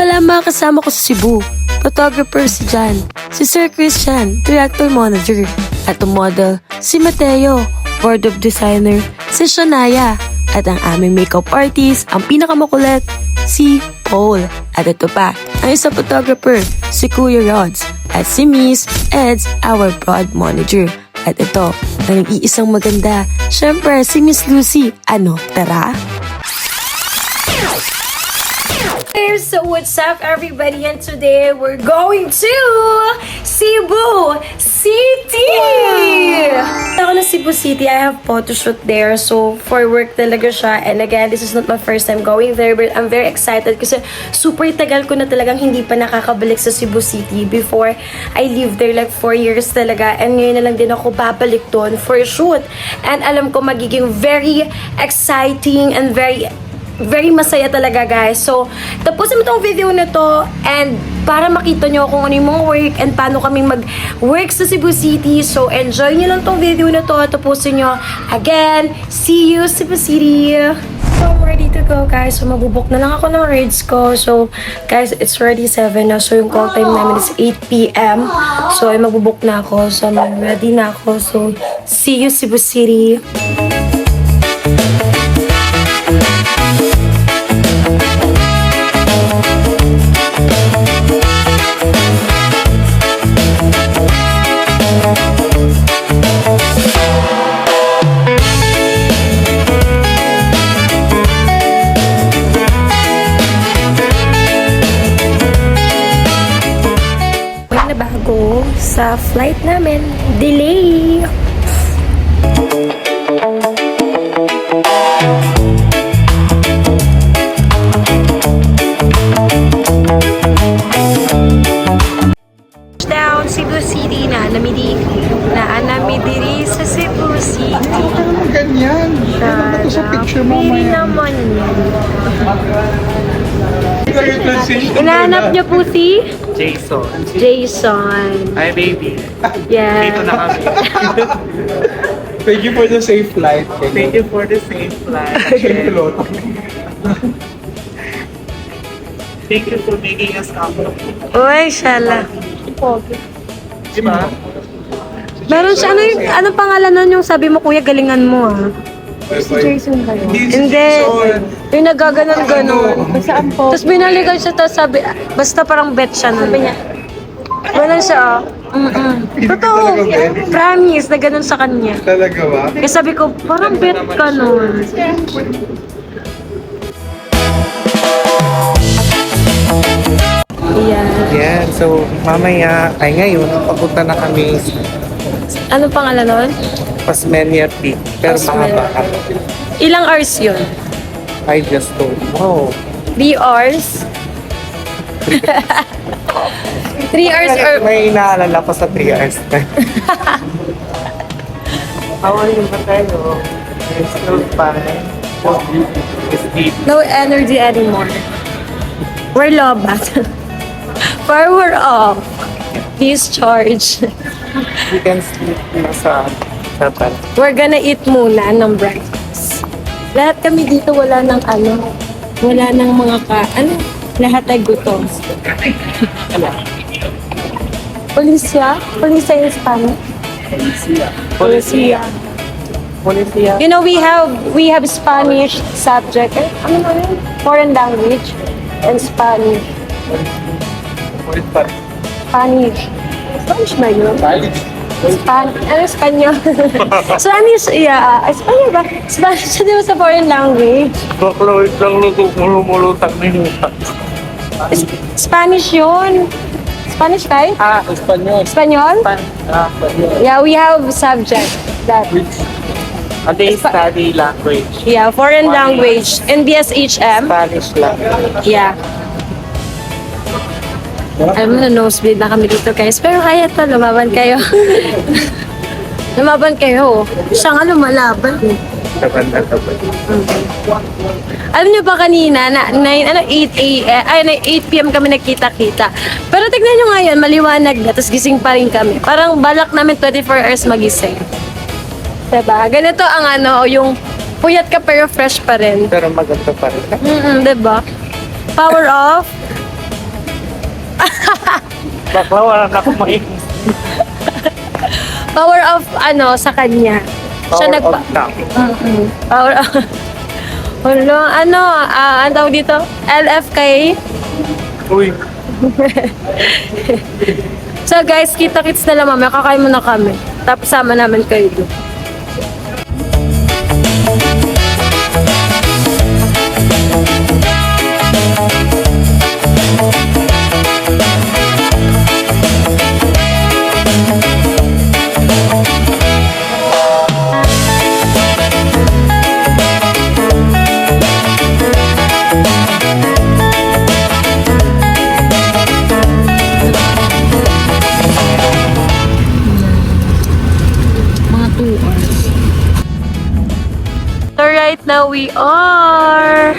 pala ang mga kasama ko sa Cebu. Photographer si Jan, si Sir Christian, director manager, at ang model si Mateo, board of designer si Shania, at ang aming makeup artist, ang pinakamakulit, si Paul. At ito pa, ang isang photographer, si Kuya Rods, at si Miss Eds, our broad manager. At ito, ang nag-iisang maganda, syempre si Miss Lucy. Ano, tara? Hey, so what's up everybody, and today we're going to Cebu City! Ako na Cebu City, I have photoshoot there, so for work talaga siya. And again, this is not my first time going there, but I'm very excited kasi super tagal ko na talagang hindi pa nakakabalik sa Cebu City. Before, I lived there like 4 years talaga, and ngayon na lang din ako babalik doon for a shoot. And alam ko magiging very exciting and very masaya talaga, guys. So, tapusin mo tong video na to and para makita nyo kung ano yung mga work and paano kaming mag-work sa Cebu City. So, enjoy nyo lang tong video na to. Tapusin nyo. Again, see you Cebu City! So, I'm ready to go, guys. So, mabubok na lang ako ng rides ko. So, guys, it's already 7 na. So, yung call time namin is 8 p.m. So, ay mabubok na ako. So, ready na ako. So, see you Cebu City! Bago sa flight namin, delay. Down Cebu City na namidiri sa Cebu City. Ano ganyan? Ano ba ito sa picture mo? Pili naman yan. Inahanap niyo po si Jason. Jason. Hi, baby. Yeah. Dito na kami. Thank you for the safe flight. Thank you for the safe flight. Thank you for making us comfortable. Uy, shala. Diba? Meron siya, anong pangalan nun yung sabi mo, kuya, galingan mo ah. Si Jason ba yun? Hindi. Yung nagaganon-ganon. Saan po? Tapos binalikan siya, tapos sabi, basta parang bet siya nun. Sabi niya, ganon siya ah. Totoo. Promise, na ganon sa kanya. Talaga ba? Kaya sabi ko, parang bet ka nun. Yeah. Yeah, so mamaya, ay ngayon, papunta na kami Ano pangalan nun? Pasmenia Peak. Pero Pasmenia. mahaba ka. Ilang hours yun? I just don't know. 3 hours? 3 hours or... May inaalala ko sa 3 hours. How are you, Mateo? It's still fine. It's deep. No energy anymore. We're lobat. Power off. Discharge. We can sleep na sa sapan. We're gonna eat muna ng breakfast. Lahat kami dito wala ng wala ng mga lahat ay gutom. Polisya? Polisya in Spanish? Policia. Policia. You know, we have Spanish subject. Ano na yun? Foreign language and Spanish. Spanish. Spanish ba yun? Espanyol. Spanish, yeah. Espanyol ba? Spanish, di ba sa foreign language? Baklawit lang lumulutang minuta. Spanish yun. Spanish tayo? Espanyol. Espanyol? Espanyol. Yeah, we have subject that. They study language. Yeah, foreign language. NBSHM. Spanish lang. Yeah. Alam mo na, nosebleed na kami dito, guys. Pero kaya to, lumaban kayo. Lumaban kayo. Siya nga lumalaban. Taban na taban. Alam niyo ba kanina, 8 p.m. kami nagkita-kita. Pero tignan niyo ngayon, maliwanag na, tapos gising pa rin kami. Parang balak namin 24 hours magising. Diba? Ganito ang yung puyat ka pero fresh pa rin. Pero maganda pa rin. Diba? Power off. Baklawa na ako maing. Power of ano sa kanya. Siya Power of tap. Power of... ano tawag dito? LFK? Uy. So guys, kita-kits na lang mamaya. Kakain muna kami. Tapos sama namin kayo doon. So right now we are...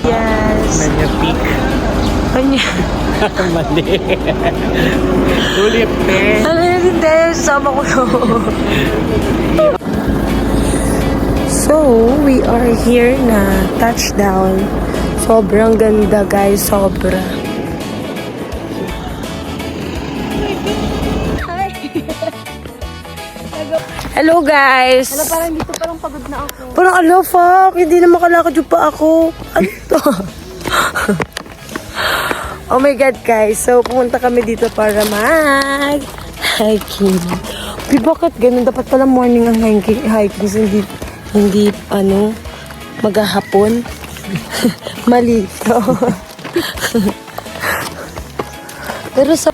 Yes. Manya peak. Kanya. Mali. Ulit eh. Ano yun, hindi. Sama ko yun. So, we are here na touchdown. Sobrang ganda guys, sobra. Hi! Hello guys! Wala, parang dito parang pagod na ako. Parang fuck, hindi na makalakad yung pa ako. Ano to? Oh my God guys, so pumunta kami dito para mag-hiking. Di bakit ganun? Dapat pala morning ang hiking, hindi maghahapon. Mali to. Pero sa...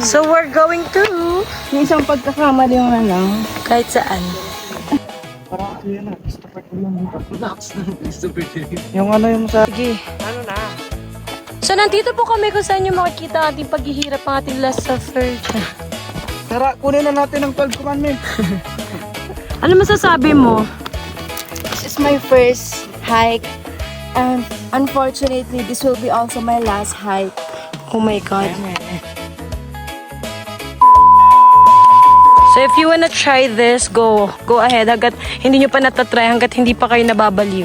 So we're going to... Yung isang pagkakamali yung kahit saan. Parang ako yan na. Yung ano yung sa... Sige. So, nandito po kami kung saan nyo makikita ang ating paghihirap ang ating last suffer. Tara, kunin na natin ang pagkuman, men. Ano masasabi mo? This is my first hike. And unfortunately, this will be also my last hike. Oh my God. So, if you wanna try this, go ahead. Hanggat hindi nyo pa natatry, hanggat hindi pa kayo nababaliw.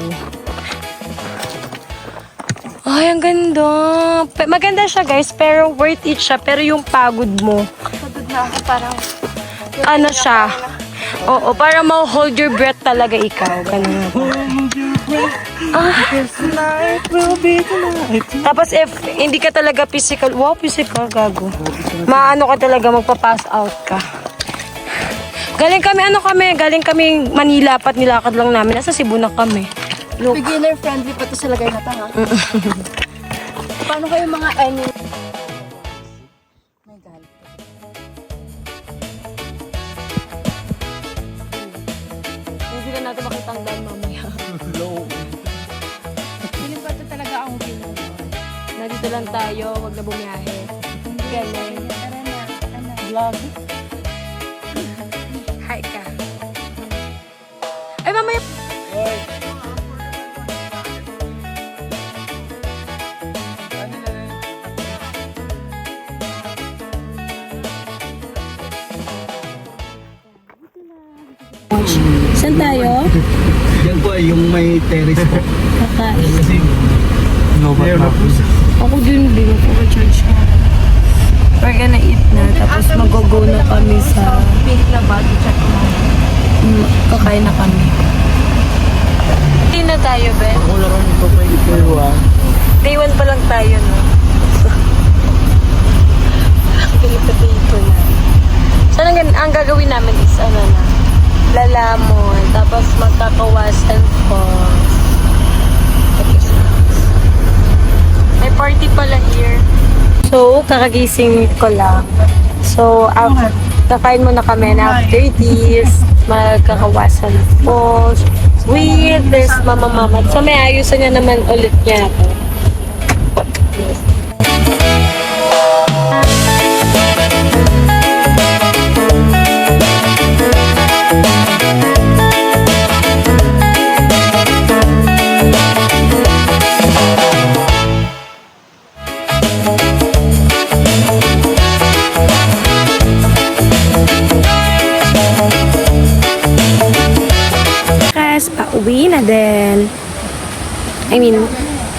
Ay, ang ganda. Maganda siya, guys, pero worth it siya. Pero yung pagod mo, Pagod na ako, parang... ano siya? Oo, para ma-hold your breath talaga ikaw. Ganun. Tapos if hindi ka talaga physical, physical, gago. Maano ka talaga, magpa-pass out ka. Galing kami Manila, pat nilakad lang namin. Nasa Cebu na kami. Look. Beginner friendly pa to sa lagay na to, ha? Paano kayo mga any... My God. Hindi na natin makita ang daan mamaya. Feeling ko ito talaga ang view. Nandito lang tayo, wag na bumiyahe. Galing. Tara na. Vlog. Hi ka. Ay, mamaya. Saan tayo? Yan po ay yung may terrace po. Kakain. Kasi no but na. Ako din charge na. We're gonna eat na, tapos mag-go na kami sa... Pink na bag, check ko lang. Kakain na kami. Hindi na tayo, Ben. Wala kang ito pa yung Day 1 pa lang tayo, no? Pilipipito na. So, ang gagawin namin is, lalamon, tapos magkakawasan falls. May party pala here. So, kakagising ko lang. So, kakain muna kami na after this, magkakawasan falls. With this mama. So, may ayusan niya naman ulit niya. Pauwi na din.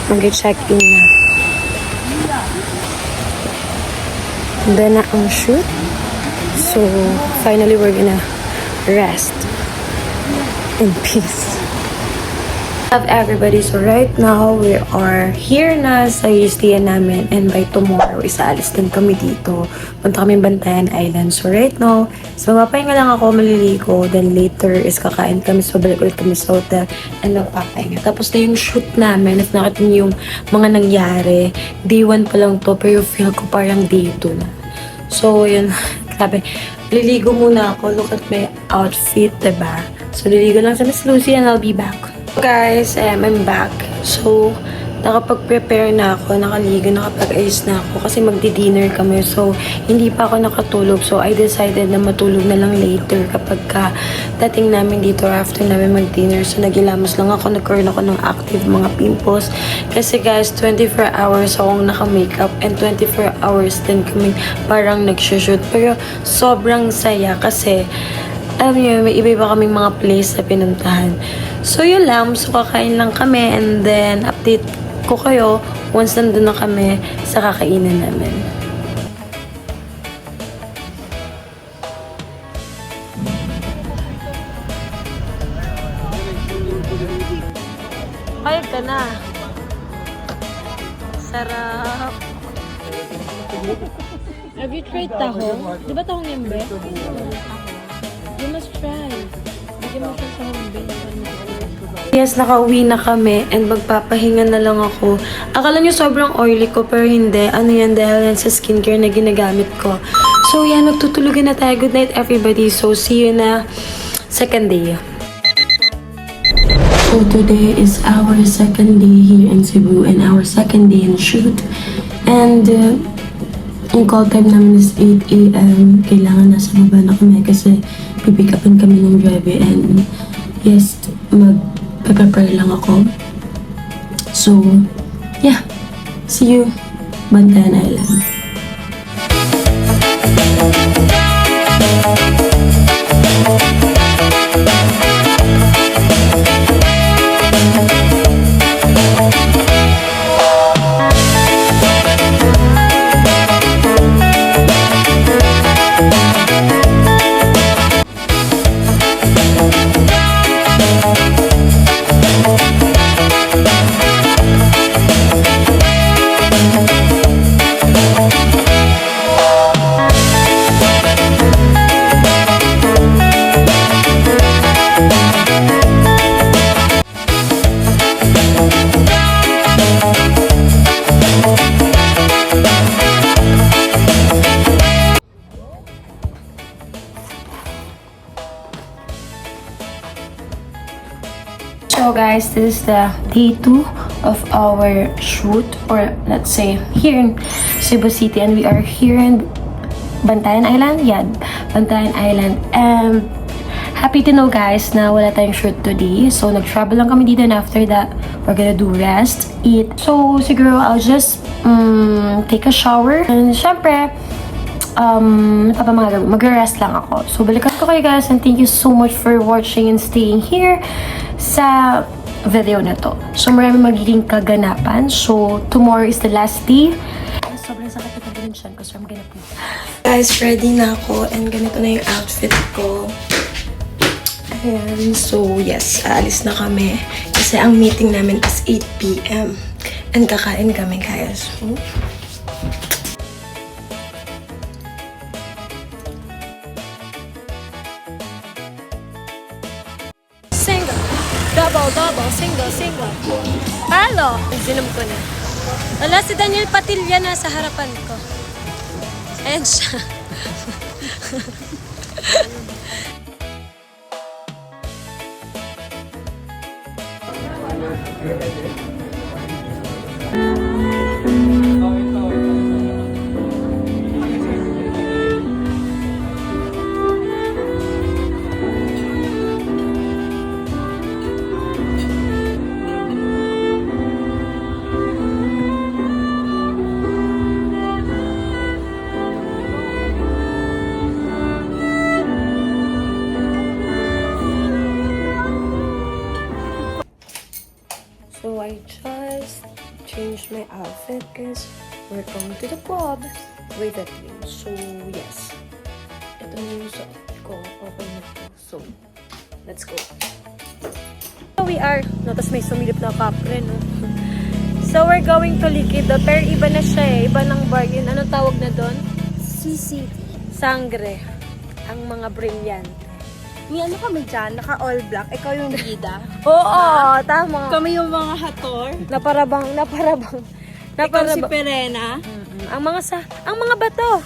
mag-check-in na. Then na ang shoot. So, finally, we're gonna rest in peace. Of everybody. So right now, we are here na sa USTN namin, and by tomorrow, isaalis din kami dito. Punta kami Bantayan Island. So right now, so mapapahinga lang ako, maliligo. Then later is kakain kami. So balik ulit kami sa hotel and magpapahinga. Tapos na yung shoot namin. If nakita niyo yung mga nangyari, day 1 pa lang to, pero feel ko parang day 2 na. So yun, grabe. Liligo muna ako. Look at my outfit, diba? So liligo lang sa Miss Lucy and I'll be back. Guys, I'm back. So, nakapag-prepare na ako, nakaligo, nakapag-ayos na ako kasi magdi-dinner kami. So, hindi pa ako nakatulog. So, I decided na matulog na lang later kapag dating namin dito after namin mag-dinner. So, nagilamos lang ako, nagkaroon ako ng active mga pimples. Kasi guys, 24 hours akong naka-makeup and 24 hours din kami parang nag-shoot. Pero, sobrang saya kasi alam niyo, may iba-iba kaming mga place na pinuntahan. So, yun lang. So, kakain lang kami and then update ko kayo once nandun na kami sa kakainan namin. Kayag ka na. Sarap. Have you tried tahong? Di ba tahong yembe? You must try. Bigyan mo siya sa homemade. Yes, nakauwi na kami and magpapahinga na lang ako. Akala nyo sobrang oily ko pero hindi. Ano yan dahil yan sa skincare na ginagamit ko. So yan, magtutulugan na tayo. Good night everybody. So see you na second day. So today is our second day here in Cebu and our second day in shoot. And ang call time namin is 8 a.m. Kailangan nasa baba na kami kasi pipick upin kami ng driver and yes, mag-prepare lang ako. So, yeah. See you, Bantayan Island. So guys, this is the day 2 of our shoot, or let's say here in Cebu City, and we are here in Bantayan Island. Yeah, Bantayan Island. And happy to know guys na wala tayong shoot today. So nag-travel lang kami dito and after that, we're gonna do rest, eat. So siguro I'll just take a shower. And syempre, mag-rest lang ako. So balikan ko kayo guys and thank you so much for watching and staying here sa video na to. So marami magiging kaganapan. So tomorrow is the last day. Sobrang sakit na din siya kasi I'm gonna pee. Guys, ready na ako and ganito na yung outfit ko. Ayan. So yes, aalis na kami kasi ang meeting namin is 8 p.m. and kakain kami guys. So, double, single. Halo! Zinom ko na. Wala, si Daniel Patilla na sa harapan ko. Ayan siya. outfit because we're going to the club with the team. So, yes. Ito na yung suot ko. Okay na to. So, let's go. We are, no, tas may sumilip na kapre, no? So, we're going to Liquido. Pero iba na siya eh. Iba ng bar yun. Ano tawag na doon? CCT. Sangre. Ang mga brilliant. May ano kami dyan, naka all black. Ikaw yung bida. Oo, tama. Kami yung mga hator. Naparabang. Ikaw si Perena. Ang mga bato.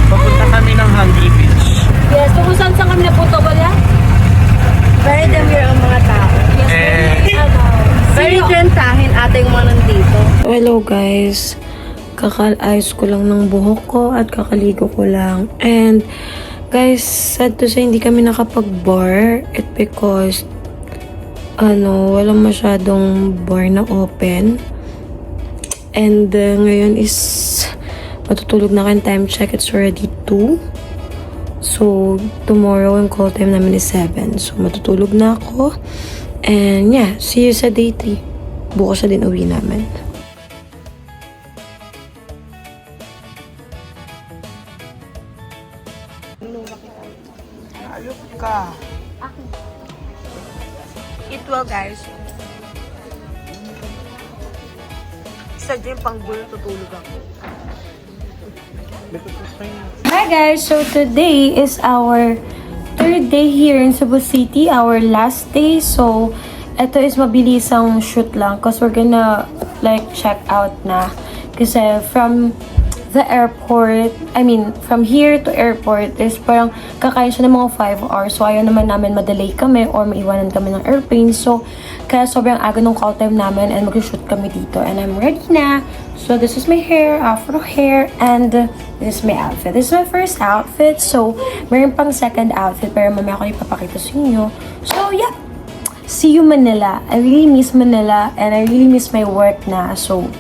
Papunta kami ng Hungry Beach. Yes, kung saan kami napunta ba yan? Very demure ang mga tao. Very gentahin ate yung mga nandito. Hello guys. Kakaayos ko lang ng buhok ko at kakaligo ko lang. And guys, sad to say, hindi kami nakapag-bar. It because walang masyadong bar na open. And ngayon is matutulog na kayo. Time check, it's already 2. So, tomorrow ang call time namin is 7. So, matutulog na ako. And yeah, see you sa day 3. Bukas na din uwi namin. Ayok ka. Eat well, guys. Isa din pang gulo, tutulog ako. Hi guys, so today is our third day here in Cebu City, our last day. So, ito is mabilisang shoot lang because we're gonna like check out na. Kasi from the airport, from here to airport is parang kakain siya ng mga 5 hours. So, ayaw naman namin madelay kami or maiwanan kami ng airplane. So, kaya sobrang aga nung call time namin and mag-shoot kami dito. And I'm ready na. So, this is my hair, afro hair, and this is my outfit. This is my first outfit. So, meron pang second outfit pero mamaya ko ipapakita sa inyo. So, yeah. See you Manila. I really miss Manila and I really miss my work na. So,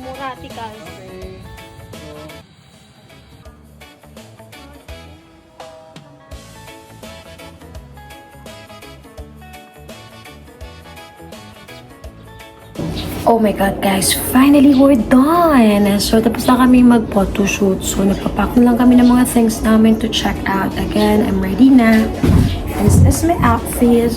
Murati guys. Okay. So, oh my god guys, finally we're done! So tapos na kami mag-photoshoot. So napapack na lang kami ng mga things namin to check out. Again, I'm ready na. And this is my outfit.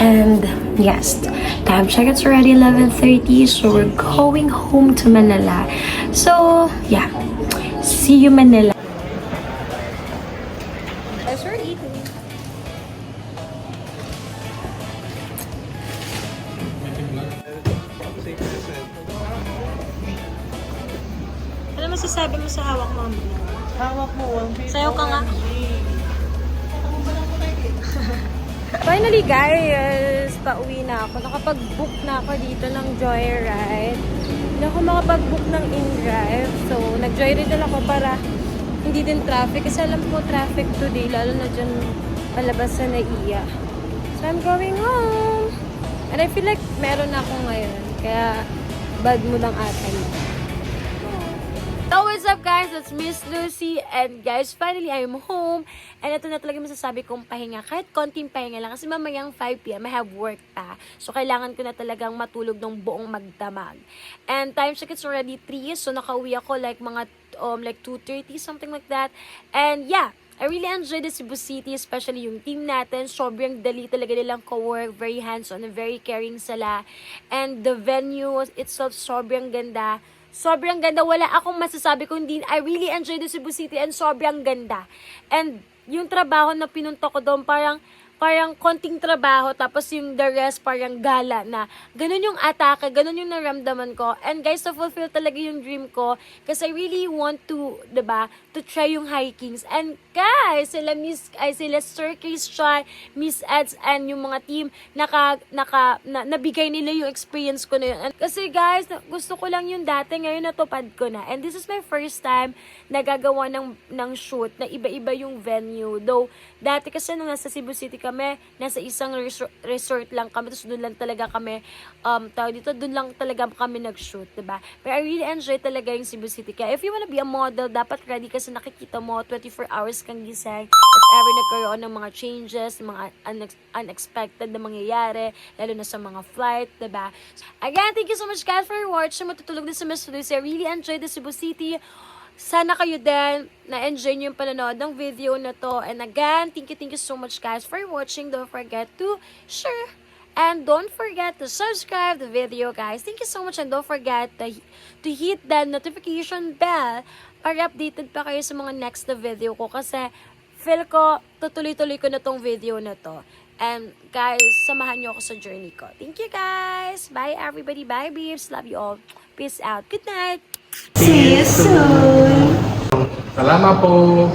And yes, time check, it's already 11:30. So we're going home to Manila. So yeah, see you Manila. As we're eating. Ano masasabi mo sa hawak mo? Hawak mo, 150. Sayo ka nga. Finally guys, pauwi na ako. Nakapag-book na ako dito ng Joyride. Hindi ako makapag-book ng in-drive. So, nag-Joyride na ako para hindi din traffic. Kasi alam ko traffic today, lalo na dyan palabas sa Naiya. So, I'm going home. And I feel like meron na ako ngayon. Kaya, bad mo lang ata yun. So, what's up guys? It's Miss Lucy. And guys, finally, I'm home. And ito na talaga masasabi kong pahinga. Kahit konting pahinga lang. Kasi mamayang 5 p.m. I have work pa. So, kailangan ko na talagang matulog ng buong magdamag. And time check, it's already 3. So, nakauwi ako like mga 2:30, something like that. And yeah, I really enjoyed the Cebu City, especially yung team natin. Sobrang dali talaga nilang co-work, very hands-on and very caring sila. And the venue itself, sobrang ganda. Sobrang ganda. Wala akong masasabi kundi I really enjoyed the Cebu City and sobrang ganda. And yung trabaho na pinunta ko doon, parang konting trabaho, tapos yung the rest parang gala na. Ganun yung atake, ganun yung naramdaman ko. And guys, to fulfill talaga yung dream ko kasi I really want to, diba, to try yung hikings. And guys, sila Sir Christian, Miss Eds, and yung mga team, nabigay nila yung experience ko na yun. And kasi guys, gusto ko lang yung dati, ngayon natupad ko na. And this is my first time nagagawa ng shoot na iba-iba yung venue. Though, dati kasi nung nasa Cebu City kami, nasa isang resort lang kami, tapos doon lang talaga kami, doon lang talaga kami nag-shoot, diba? But I really enjoy talaga yung Cebu City. Kaya if you wanna be a model, dapat ready kasi nakikita mo, 24 hours kang gising. If ever nagkaroon ng mga changes, mga unexpected na mangyayari, lalo na sa mga flight, diba? Again, thank you so much guys for watching. Matutulog din sa Miss Lucy. I really enjoyed the Cebu City. Sana kayo din na-enjoy nyo yung panonood ng video na to. And again, thank you so much guys for watching. Don't forget to share. And don't forget to subscribe the video, guys. Thank you so much. And don't forget to hit the notification bell para updated pa kayo sa mga next na video ko. Kasi feel ko, tutuloy-tuloy ko na tong video na to. And guys, samahan nyo ako sa journey ko. Thank you guys. Bye everybody. Bye babes. Love you all. Peace out. Good night. See you soon. Salamat po.